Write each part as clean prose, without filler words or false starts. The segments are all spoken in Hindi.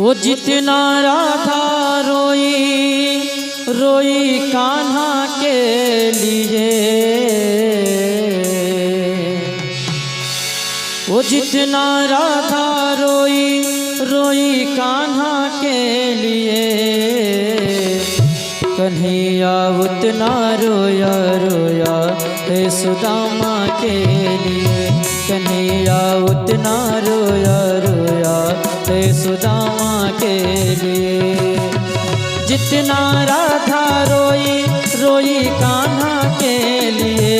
वो जितना राधा रोई रोई कान्हा के लिए, वो जितना राधा रोई रोई कान्हा के लिए, कन्हैया उतना रोया रोया है सुदामा के लिए। कन्हैया उतना रोया रोया है सुदामा के लिए। जितना राधा रोई रोई कान्हा के लिए,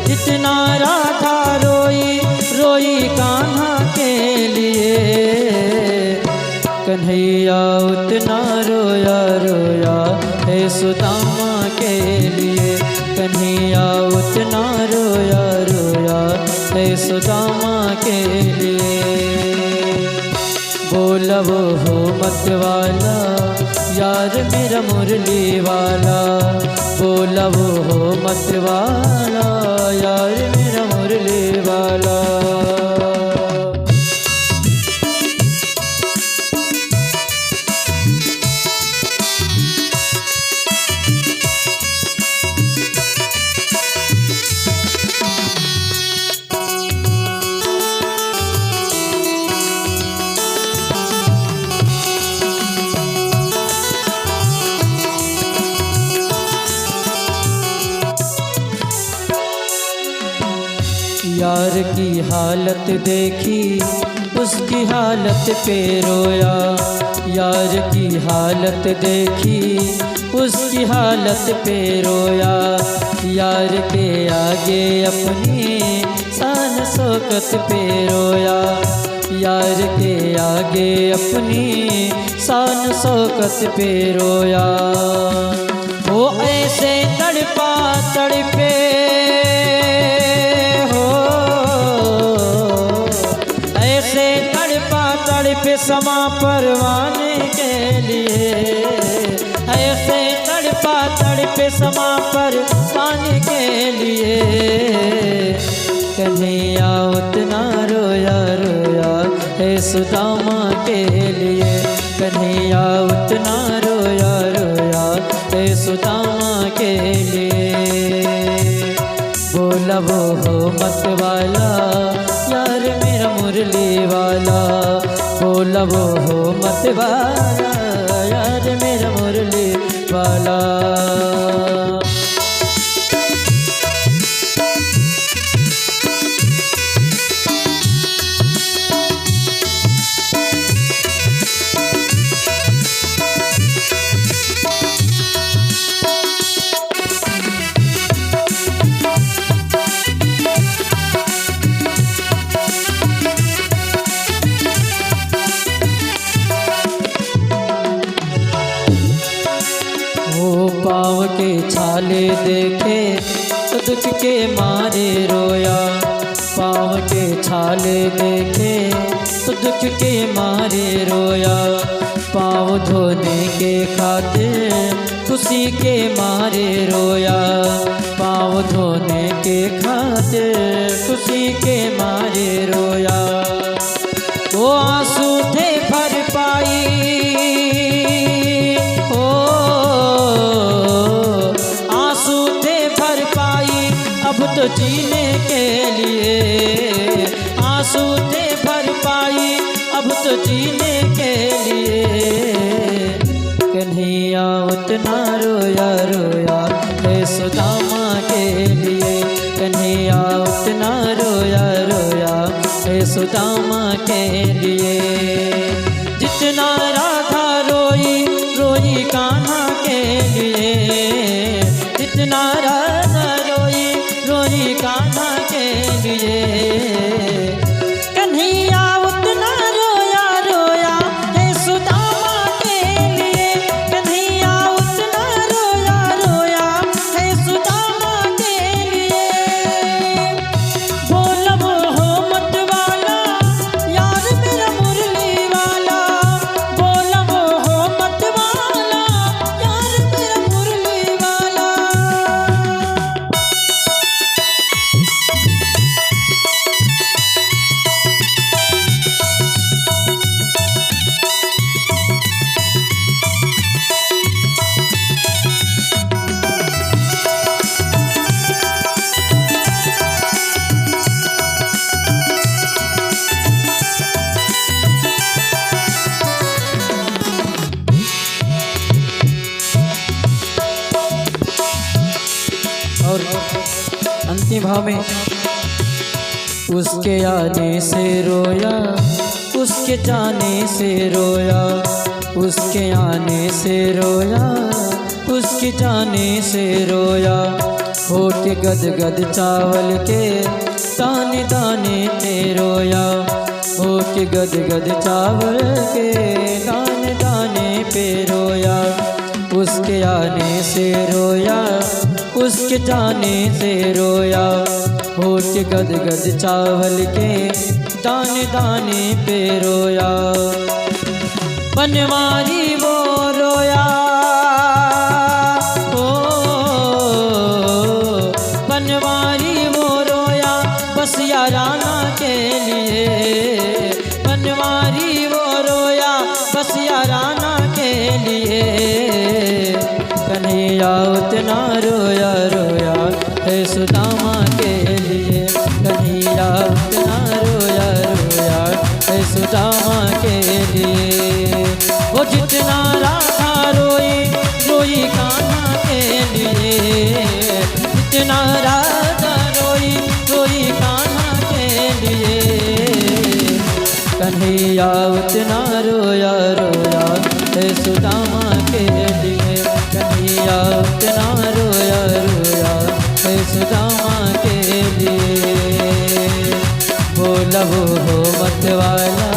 जितना राधा रोई रोई कान्हा के लिए, कन्हैया उतना रोया रोया है सुदामा के लिए। कन्हैया उतना रोया रोया है सुदामा के लिए। बोला वो हो मत वाला यार मेरा मुरली वाला, बोला वो हो मत वाला यार मेरा मुरली वाला। यार की हालत देखी उसकी हालत पे रोया, यार की हालत देखी उसकी हालत पे रोया। यार के आगे अपनी शान शौकत पे रोया, यार के आगे अपनी शान शौकत पे रोया। वो ऐसे तड़पा तड़पे तड़पे समा परवाने के लिए, ऐसे तड़पा तड़पे समा परवाने के लिए। कन्हैया उतना रोया रोया है सुदामा के लिए। कन्हैया उतना रोया रोया है सुदामा के लिए। बोला वो हो मत वाला यार मेरा मुरली वाला, बोला वो हो मत वाला यार मेरा मुरली वाला। पाँव के छाले देखे तो दुख के मारे रोया, पाँव के छाले देखे तो दुख के मारे रोया। पाँव धोने के खातिर खुशी के मारे रोया, पाँव धोने के खातिर खुशी के मारे रोया। वो आंसू थे भर पाई अब तो जीने के लिए, आंसू थे भर पाई अब तो जीने के लिए। कन्हैया उतना रोया रोया है सुदामा के लिए। कन्हैया उतना रोया रोया है सुदामा के लिए। जितना राधा रोई रोई कान्हा के लिए, जितना राधा रोई रोई कान्हा के लिए। कन्हैया उतना रोया रोया है सुदामा के लिए। कन्हैया उतना रोया रोया है सुदामा के लिए। बोला वो हो मत वाला यार मेरा मुरली वाला, अंतिम भाव में उसके आने से रोया, उसके जाने से रोया, उसके आने से रोया, उसके जाने से रोया। हो के गदगद चावल के दाने दाने पे रोया, हो के गदगद चावल के दाने दाने पे रोया। उसके आने से रोया, उसके जाने से रोया, हो के गदगद चावल के दाने दाने पे रोया। बनवारी वो रोया, ओ बनवारी वो रोया बस याराना के लिए। बनवारी वो रोया बस याराना के लिए। कन्हैया उतना रोया रोया है सुदामा के लिए। कन्हैया उतना रोया रोया है सुदामा के लिए। वो जितना राधा रोई रोई कान्हा के लिए। जितना राधा रोई रोई कान्हा के लिए। कन्हैया उतना रोया रोया है सुदामा के लिए। कन्हैया उतना रोया रोया है सुदामा के लिए। बोला वो हो मत वाला